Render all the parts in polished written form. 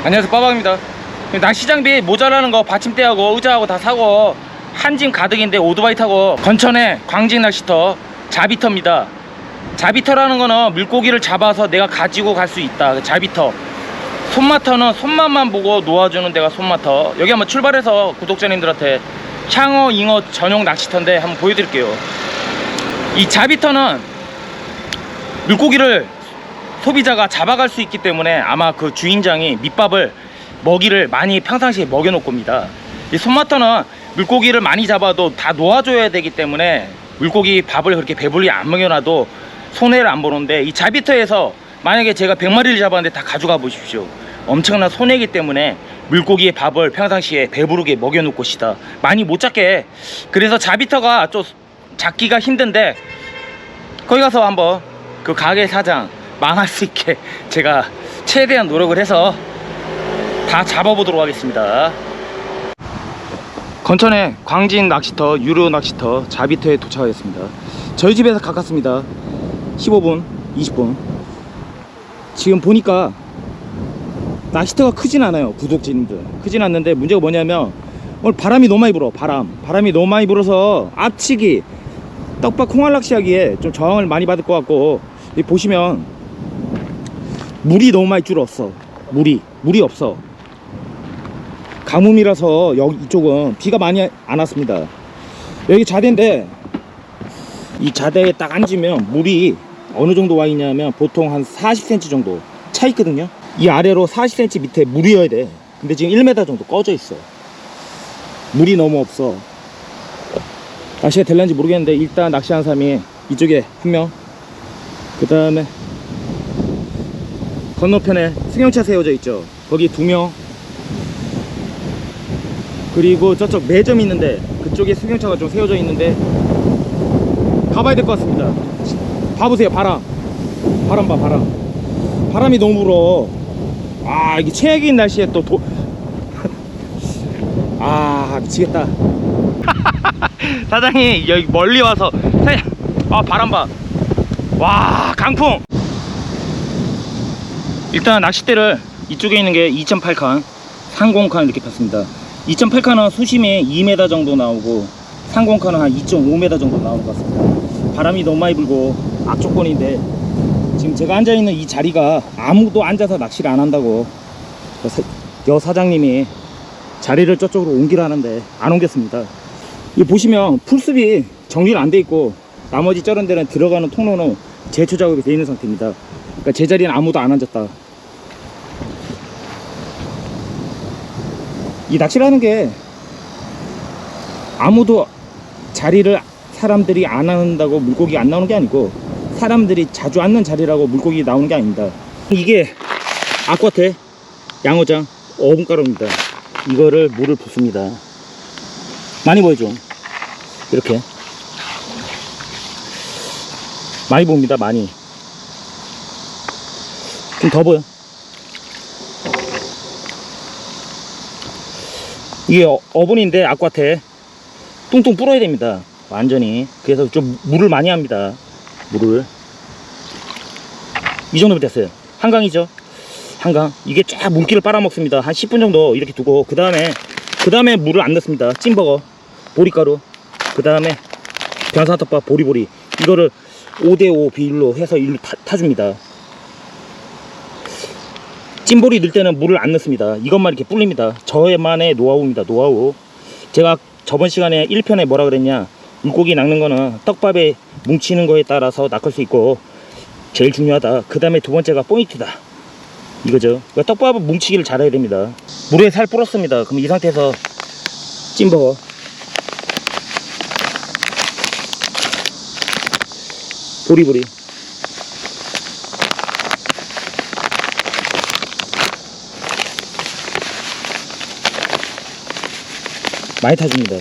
안녕하세요, 빠방입니다. 낚시장비 모자라는 거 받침대하고 의자하고 다 사고 한 짐 가득인데 오토바이 타고 건천에 광진 낚시터 자비터입니다. 자비터라는 거는 물고기를 잡아서 내가 가지고 갈 수 있다. 자비터. 손마터는 손맛만 보고 놓아주는 데가 손마터. 여기 한번 출발해서 구독자님들한테 향어, 잉어 전용 낚시터인데 한번 보여드릴게요. 이 자비터는 물고기를 소비자가 잡아갈 수 있기 때문에 아마 그 주인장이 밑밥을 먹이를 많이 평상시에 먹여 놓을 겁니다. 이 손마터는 물고기를 많이 잡아도 다 놓아줘야 되기 때문에 물고기 밥을 그렇게 배불리 안 먹여놔도 손해를 안 보는데, 이 자비터에서 만약에 제가 100마리를 잡았는데 다 가져가 보십시오. 엄청난 손해이기 때문에 물고기의 밥을 평상시에 배부르게 먹여 놓을 것이다. 많이 못 잡게. 그래서 자비터가 좀 잡기가 힘든데 거기 가서 한번 그 가게 사장 망할 수 있게 제가 최대한 노력을 해서 다 잡아보도록 하겠습니다. 건천의 광진 낚시터, 유료 낚시터 자비터에 도착하겠습니다. 저희 집에서 가깝습니다. 15분, 20분. 지금 보니까 낚시터가 크진 않아요. 구독자님들 크진 않는데 문제가 뭐냐면 오늘 바람이 너무 많이 불어. 바람이 너무 많이 불어서 앞치기 떡밥 콩알 낚시하기에 좀 저항을 많이 받을 것 같고, 여기 보시면 물이 너무 많이 줄었어. 물이 없어. 가뭄이라서 여기 이쪽은 비가 많이 안 왔습니다. 여기 자대인데 이 자대에 딱 앉으면 물이 어느 정도 와 있냐면 보통 한 40cm 정도 차 있거든요. 이 아래로 40cm 밑에 물이어야 돼. 근데 지금 1m 정도 꺼져 있어. 물이 너무 없어. 낚시가 될런지 모르겠는데 일단 낚시하는 사람이 이쪽에 한 명, 그 다음에 건너편에 승용차 세워져 있죠. 거기 2명, 그리고 저쪽 매점이 있는데 그쪽에 승용차가 좀 세워져 있는데 가봐야 될 것 같습니다. 봐보세요. 바람 봐. 바람이 너무 불어. 아, 이게 최악인 날씨에 또 아, 미치겠다. 사장이 여기 멀리 와서 아, 바람 봐. 와, 강풍. 일단 낚싯대를 이쪽에 있는 게 2.8칸 상공칸 이렇게 폈습니다. 2.8칸은 수심이 2m 정도 나오고 상공칸은 한 2.5m 정도 나오는 것 같습니다. 바람이 너무 많이 불고 악조건인데 지금 제가 앉아있는 이 자리가 아무도 앉아서 낚시를 안 한다고 여 사장님이 자리를 저쪽으로 옮기라는데 안 옮겼습니다. 이 보시면 풀숲이 정리가 안 돼 있고 나머지 저런 데는 들어가는 통로는 제초 작업이 되어 있는 상태입니다. 그러니까 제 자리는 아무도 안 앉았다. 이 낚시라는 게 아무도 자리를 사람들이 안 한다고 물고기 안 나오는 게 아니고 사람들이 자주 앉는 자리라고 물고기 나오는 게 아닙니다. 이게 아쿠아테 양어장 5분가루입니다. 이거를 물을 붓습니다. 많이 보이죠? 이렇게 많이 봅니다. 많이 좀 더 보여. 이게 어분인데 아쿠아테 뚱뚱 불어야 됩니다. 완전히. 그래서 좀 물을 많이 합니다. 물을 이 정도면 됐어요. 한강이죠. 한강. 이게 쫙 물기를 빨아먹습니다. 한 10분 정도 이렇게 두고 그 다음에 물을 안 넣습니다. 찐버거, 보리가루, 그 다음에 변사톱밥, 보리보리, 이거를 5대5 비율로 해서 일로 타줍니다. 찐보리 넣을 때는 물을 안 넣습니다. 이것만 이렇게 불립니다. 저만의 노하우입니다. 노하우. 제가 저번 시간에 1편에 뭐라 그랬냐, 물고기 낚는 거는 떡밥에 뭉치는 거에 따라서 낚을 수 있고 제일 중요하다. 그 다음에 두 번째가 포인트다, 이거죠. 그러니까 떡밥은 뭉치기를 잘해야 됩니다. 물에 살 불었습니다. 그럼 이 상태에서 찐버거, 보리보리, 많이 타줍니다.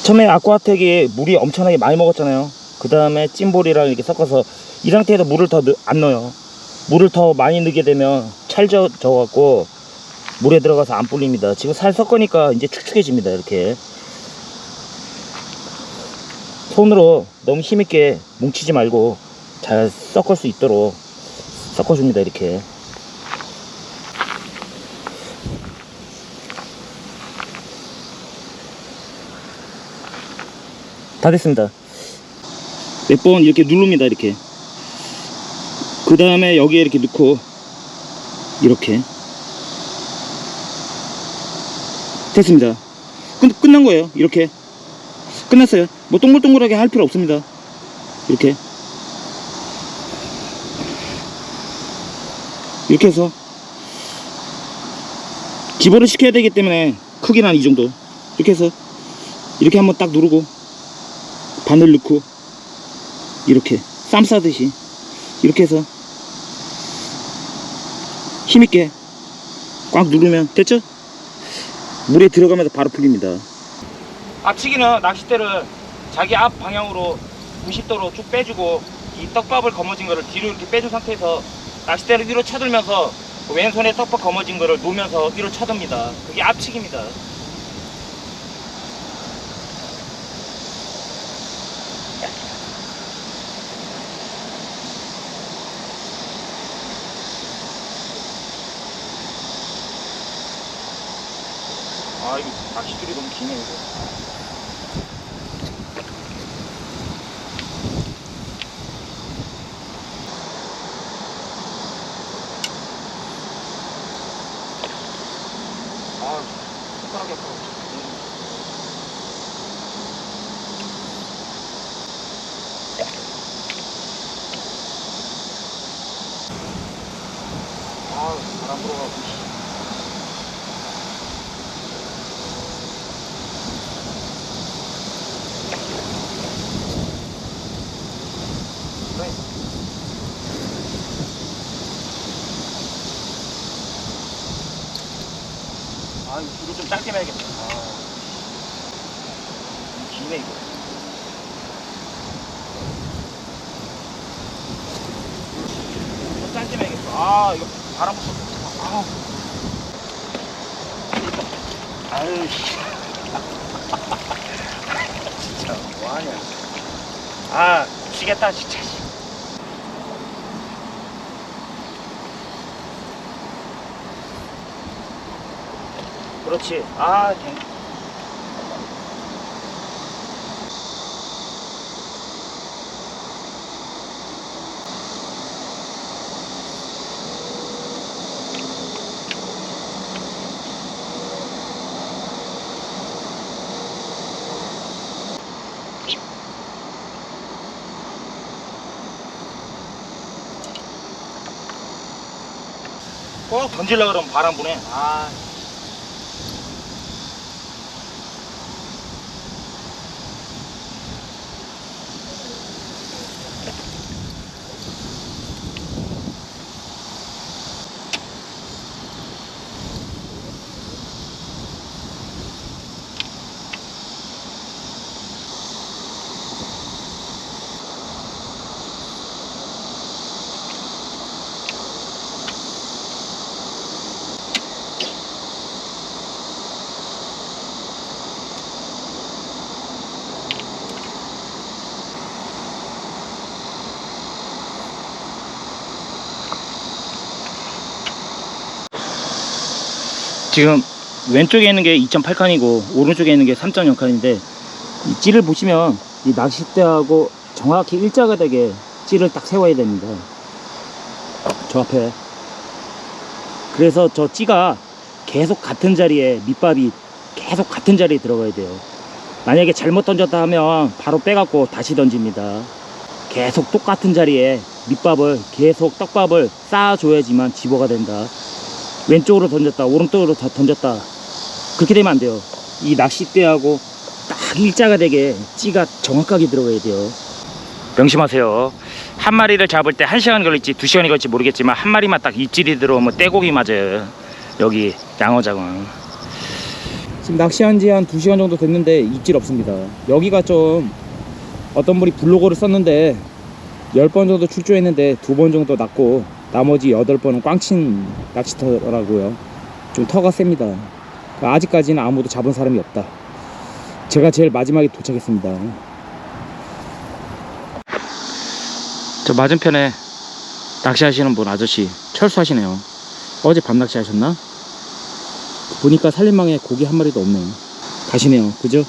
처음에 아쿠아텍이 물이 엄청나게 많이 먹었잖아요. 그 다음에 찐볼이랑 이렇게 섞어서 이 상태에서 물을 더 안 넣어요. 물을 더 많이 넣게 되면 찰져 갖고 물에 들어가서 안 불립니다. 지금 살 섞으니까 이제 축축해집니다. 이렇게 손으로 너무 힘있게 뭉치지 말고 잘 섞을 수 있도록 섞어줍니다. 이렇게 다 됐습니다. 몇 번 이렇게 누릅니다. 이렇게. 그 다음에 여기에 이렇게 넣고 이렇게 됐습니다. 끝난 거예요. 이렇게 끝났어요. 뭐 동글동글하게 할 필요 없습니다. 이렇게 해서 기본을 시켜야 되기 때문에 크기는 한 이 정도. 이렇게 해서 이렇게 한번 딱 누르고 바늘 넣고 이렇게 쌈 싸듯이 이렇게 해서 힘있게 꽉 누르면 됐죠? 물에 들어가면서 바로 풀립니다. 앞치기는 낚싯대를 자기 앞 방향으로 90도로 쭉 빼주고 이 떡밥을 거머쥔 거를 뒤로 이렇게 빼준 상태에서 낚싯대를 위로 쳐들면서 왼손에 떡밥 거머쥔 거를 놓으면서 위로 쳐듭니다. 그게 앞치기입니다. 아, 이거 낚싯줄이 너무 기네 이거. 아, 손가락이 아파. 아, 바람 불어가고. 아, 이거 줄을 좀 짧게 매야겠다. 아, 기네 이거. 좀 짧게 매야겠어. 아, 이거 바람 불어. 아, 아유, 진짜 뭐하냐. 아, 미치겠다 진짜. 그렇지. 아, 꼭 던질라 그러면 바람 부네. 아. 지금 왼쪽에 있는 게 2.8칸이고 오른쪽에 있는 게 3.0칸인데 이 찌를 보시면 이 낚싯대하고 정확히 일자가 되게 찌를 딱 세워야 됩니다. 저 앞에. 그래서 저 찌가 계속 같은 자리에, 밑밥이 계속 같은 자리에 들어가야 돼요. 만약에 잘못 던졌다 하면 바로 빼갖고 다시 던집니다. 계속 똑같은 자리에 밑밥을 계속 떡밥을 쌓아줘야지만 집어가 된다. 왼쪽으로 던졌다, 오른쪽으로 던졌다, 그렇게 되면 안 돼요. 이 낚싯대하고 딱 일자가 되게 찌가 정확하게 들어가야 돼요. 명심하세요. 한 마리를 잡을 때 1시간 걸릴지 2시간이 걸릴지 모르겠지만 한 마리만 딱 입질이 들어오면 떼고기 맞아요. 여기 양어장은 지금 낚시한 지 한 2시간 정도 됐는데 입질 없습니다. 여기가 좀 어떤 분이 블로그를 썼는데 10번 정도 출조했는데 2번 정도 났고 나머지 8번은 꽝친 낚시터라고요. 좀 터가 셉니다. 아직까지는 아무도 잡은 사람이 없다. 제가 제일 마지막에 도착했습니다. 저 맞은편에 낚시하시는 분 아저씨 철수하시네요. 어제 밤 낚시하셨나? 보니까 살림망에 고기 한 마리도 없네요. 가시네요. 그죠?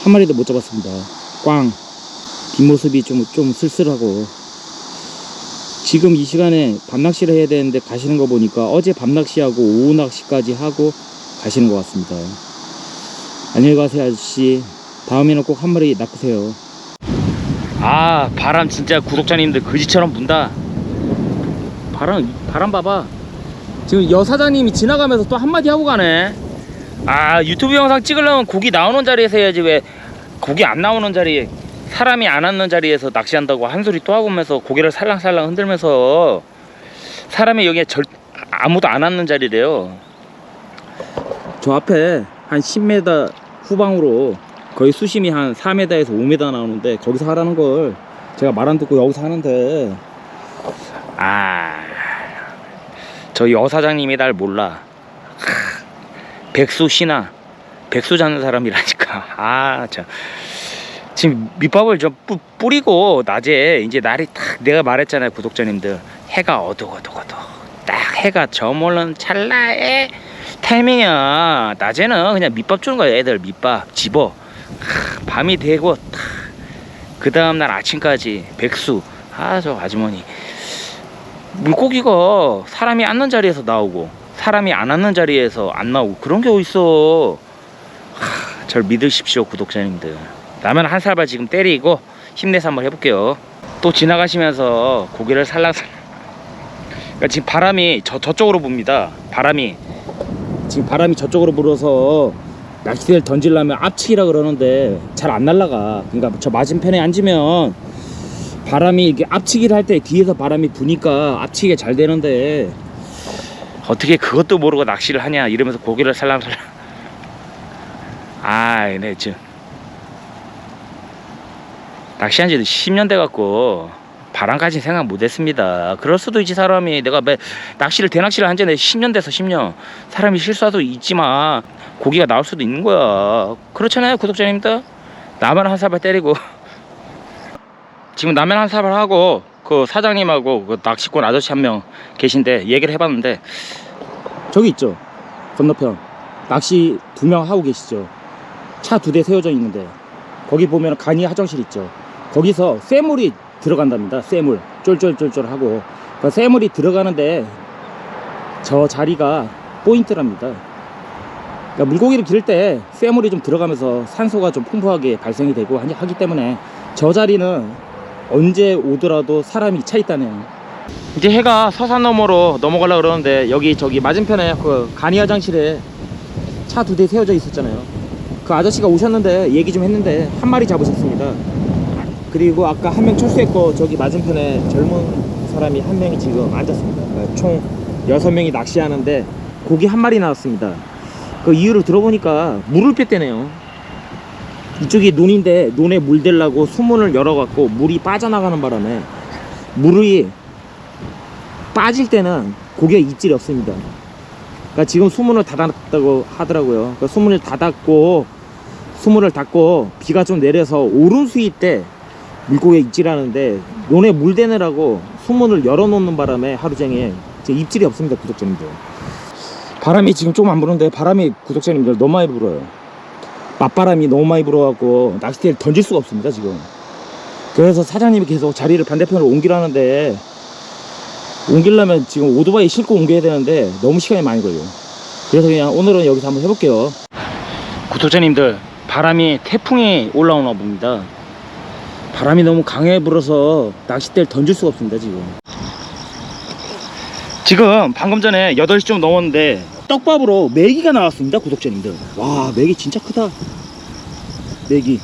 한 마리도 못 잡았습니다. 꽝. 뒷모습이 좀 쓸쓸하고. 지금 이 시간에 밤낚시를 해야 되는데 가시는 거 보니까 어제 밤낚시하고 오후 낚시까지 하고 가시는 것 같습니다. 안녕히 가세요 아저씨. 다음에는 꼭 한 마리 낚으세요. 아, 바람 진짜 구독자님들 거지처럼 분다. 바람 봐봐. 지금 여사장님이 지나가면서 또 한마디 하고 가네. 아, 유튜브 영상 찍으려면 고기 나오는 자리에서 해야지. 왜 고기 안 나오는 자리에, 사람이 안 앉는 자리에서 낚시한다고 한 소리 또 하고 면서 고개를 살랑살랑 흔들면서. 사람이 여기에 아무도 안 앉는 자리래요. 저 앞에 한 10m 후방으로 거의 수심이 한 4m에서 5m 나오는데 거기서 하라는 걸 제가 말 안 듣고 여기서 하는데, 저 여사장님이 날 몰라. 백수 신화, 백수 잡는 사람이라니까. 참. 지금 밑밥을 좀 뿌리고 낮에 이제 날이 딱, 내가 말했잖아요 구독자님들, 해가 어둑어둑 딱 해가 저물는 찰나의 타이밍이야. 낮에는 그냥 밑밥 주는 거야. 애들 밑밥 집어. 밤이 되고 그 다음날 아침까지 백수. 저 아주머니 물고기가 사람이 앉는 자리에서 나오고 사람이 안 앉는 자리에서 안 나오고 그런 게 어딨어. 절 믿으십시오 구독자님들. 라면 한 사발 지금 때리고 힘내서 한번 해볼게요. 또 지나가시면서 고개를 살랑살랑. 그러니까 지금 바람이 저쪽으로 붑니다. 지금 바람이 저쪽으로 불어서 낚싯대를 던지려면 앞치기라 그러는데 잘 안 날라가. 그러니까 저 맞은편에 앉으면 바람이 이렇게 앞치기를 할 때 뒤에서 바람이 부니까 앞치기가 잘 되는데 어떻게 그것도 모르고 낚시를 하냐 이러면서 고개를 살랑살랑. 네, 지금 낚시한 지도 10년 돼갖고 바람까지 생각 못했습니다. 그럴 수도 있지. 사람이, 내가 낚시를 대낚시를 한 지 10년 돼서 10년. 사람이 실수할 수도 있지만 고기가 나올 수도 있는 거야. 그렇잖아요 구독자님들. 라면 한 사발 때리고 지금 라면 한 사발 하고 그 사장님하고 그 낚시꾼 아저씨 한 명 계신데 얘기를 해봤는데, 저기 있죠 건너편 낚시 2명 하고 계시죠. 차 2대 세워져 있는데 거기 보면 간이 화장실 있죠. 거기서 쇠물이 들어간답니다. 쇠물 쫄쫄쫄쫄 하고 그 쇠물이 들어가는데 저 자리가 포인트랍니다. 그러니까 물고기를 기를 때 쇠물이 좀 들어가면서 산소가 좀 풍부하게 발생이 되고 하기 때문에 저 자리는 언제 오더라도 사람이 차 있다네요. 이제 해가 서산 너머로 넘어가려고 그러는데 여기 저기 맞은편에 그 간이 화장실에 차 2대 세워져 있었잖아요. 그 아저씨가 오셨는데 얘기 좀 했는데 한 마리 잡으셨습니다. 그리고 아까 한 명 철수했고 저기 맞은편에 젊은 사람이 한 명이 지금 앉았습니다. 그러니까 총 6명이 낚시하는데 고기 한 마리 나왔습니다. 그 이유를 들어보니까 물을 뺐대네요. 이쪽이 논인데 논에 물 대려고 수문을 열어갖고 물이 빠져나가는 바람에 물이 빠질 때는 고기가 입질이 없습니다. 그러니까 지금 수문을 닫았다고 하더라고요. 그러니까 수문을 닫고 비가 좀 내려서 오름 수위 때 물고기가 입질하는데 논에 물 대느라고 수문을 열어놓는 바람에 하루 종일 입질이 없습니다 구독자님들. 바람이 지금 좀 안 부는데 바람이 구독자님들 너무 많이 불어요. 맞바람이 너무 많이 불어갖고 낚싯대를 던질 수가 없습니다 지금. 그래서 사장님이 계속 자리를 반대편으로 옮기라는데 옮기려면 지금 오토바이 싣고 옮겨야 되는데 너무 시간이 많이 걸려요. 그래서 그냥 오늘은 여기서 한번 해볼게요. 구독자님들, 바람이 태풍이 올라오나 봅니다. 바람이 너무 강해 불어서 낚싯대를 던질 수가 없습니다 지금 방금 전에 8시 좀 넘었는데 떡밥으로 메기가 나왔습니다 구독자님들. 와, 메기 진짜 크다. 메기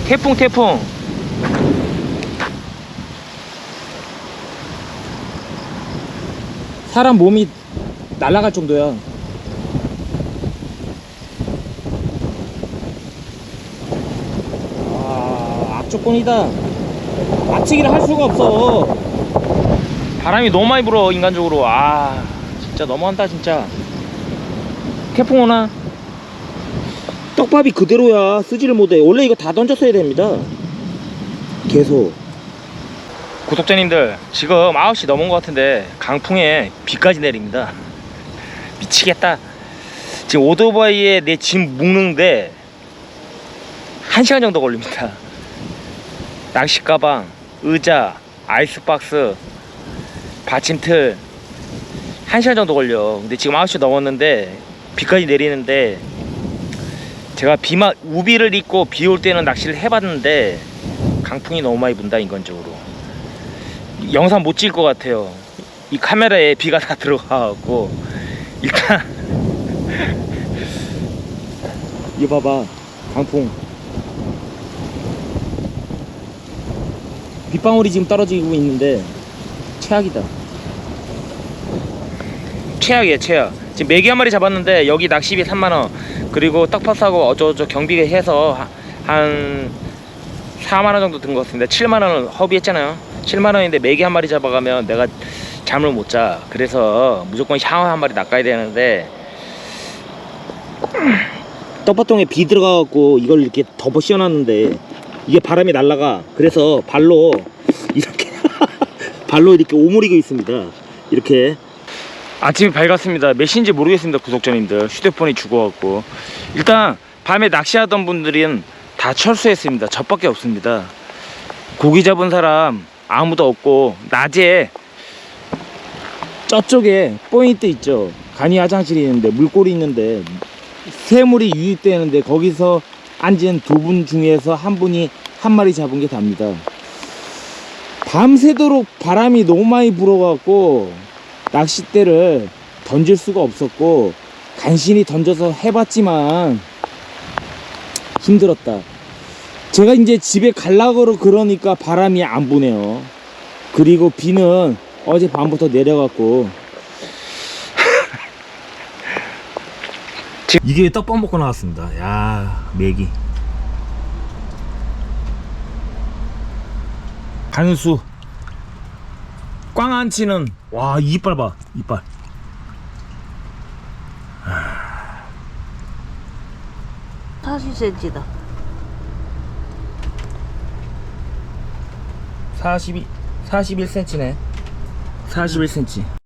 태풍 사람 몸이 날아갈 정도야. 악조건이다. 앞치기를 할 수가 없어. 바람이 너무 많이 불어 인간적으로. 진짜 너무한다 진짜. 태풍 오나? 떡밥이 그대로야. 쓰지를 못해. 원래 이거 다 던졌어야 됩니다. 계속. 구독자님들, 지금 9시 넘은 것 같은데 강풍에 비까지 내립니다. 미치겠다. 지금 오토바이에 내 짐 묶는데 1시간 정도 걸립니다. 낚시 가방, 의자, 아이스박스, 받침틀 1시간 정도 걸려. 근데 지금 9시 넘었는데 비까지 내리는데, 제가 우비를 입고 비 올 때는 낚시를 해봤는데 강풍이 너무 많이 분다. 인간적으로 영상 못 찍을 것 같아요. 이 카메라에 비가 다 들어가갖고. 일단 이거 봐봐, 강풍. 빗방울이 지금 떨어지고 있는데 최악이다. 최악이에요, 최악. 지금 메기 한 마리 잡았는데 여기 낚시비 3만원, 그리고 떡파스하고 어쩌고저쩌고 경비가 해서 한 4만원 정도 든 것 같습니다. 7만원을 허비했잖아요. 7만원인데 메기 한 마리 잡아가면 내가 잠을 못 자. 그래서 무조건 샤워 한 마리 낚아야 되는데, 떡밥통에 비 들어가갖고 이걸 이렇게 덮어 씌워놨는데 이게 바람이 날아가. 그래서 발로 이렇게 발로 이렇게 오므리고 있습니다. 이렇게. 아침이 밝았습니다. 몇 시인지 모르겠습니다, 구독자님들. 휴대폰이 죽어갖고. 일단 밤에 낚시하던 분들은 다 철수했습니다. 저밖에 없습니다. 고기 잡은 사람 아무도 없고, 낮에 저쪽에 포인트 있죠, 간이 화장실이 있는데 물골이 있는데 새물이 유입되는데, 거기서 앉은 두 분 중에서 한 분이 한 마리 잡은 게 답니다. 밤새도록 바람이 너무 많이 불어갖고 낚싯대를 던질 수가 없었고, 간신히 던져서 해봤지만 힘들었다. 제가 이제 집에 가려고 그러니까 바람이 안 부네요. 그리고 비는 어제 밤부터 내려갖고 이게 떡밥 먹고 나왔습니다. 야, 메기 간수 꽝안치는, 와, 이빨 봐, 이빨. 40cm다. 41cm네. 41cm.